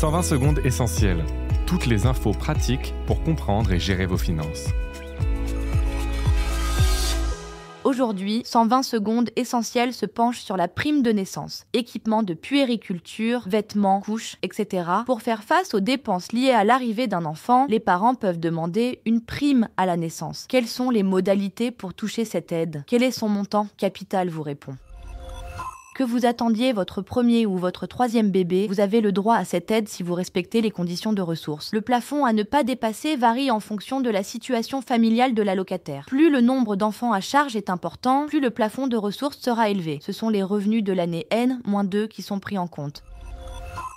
120 secondes essentielles. Toutes les infos pratiques pour comprendre et gérer vos finances. Aujourd'hui, 120 secondes essentielles se penchent sur la prime de naissance, équipement de puériculture, vêtements, couches, etc. Pour faire face aux dépenses liées à l'arrivée d'un enfant, les parents peuvent demander une prime à la naissance. Quelles sont les modalités pour toucher cette aide ? Quel est son montant ? Capital vous répond. Que vous attendiez votre premier ou votre troisième bébé, vous avez le droit à cette aide si vous respectez les conditions de ressources. Le plafond à ne pas dépasser varie en fonction de la situation familiale de l'allocataire. Plus le nombre d'enfants à charge est important, plus le plafond de ressources sera élevé. Ce sont les revenus de l'année N-2 qui sont pris en compte.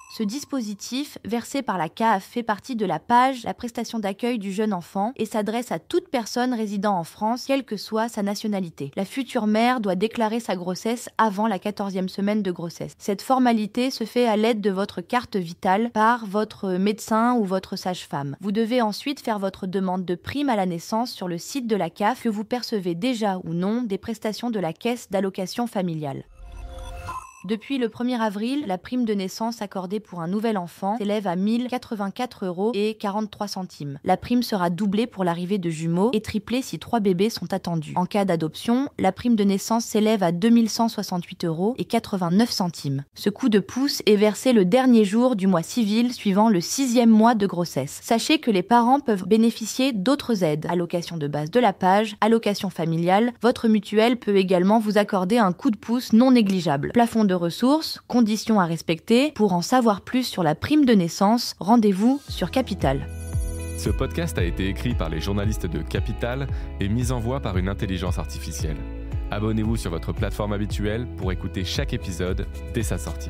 Ce dispositif, versé par la CAF, fait partie de la PAJE, la prestation d'accueil du jeune enfant, et s'adresse à toute personne résidant en France, quelle que soit sa nationalité. La future mère doit déclarer sa grossesse avant la 14e semaine de grossesse. Cette formalité se fait à l'aide de votre carte vitale par votre médecin ou votre sage-femme. Vous devez ensuite faire votre demande de prime à la naissance sur le site de la CAF que vous percevez déjà ou non des prestations de la Caisse d'allocation familiale. Depuis le 1er avril, la prime de naissance accordée pour un nouvel enfant s'élève à 1 084,43 €. La prime sera doublée pour l'arrivée de jumeaux et triplée si 3 bébés sont attendus. En cas d'adoption, la prime de naissance s'élève à 2 168,89 €. Ce coup de pouce est versé le dernier jour du mois civil suivant le 6e mois de grossesse. Sachez que les parents peuvent bénéficier d'autres aides. Allocation de base de la PAJE, allocation familiale. Votre mutuelle peut également vous accorder un coup de pouce non négligeable. Plafond de ressources, conditions à respecter. Pour en savoir plus sur la prime de naissance, rendez-vous sur Capital. Ce podcast a été écrit par les journalistes de Capital et mis en voix par une intelligence artificielle. Abonnez-vous sur votre plateforme habituelle pour écouter chaque épisode dès sa sortie.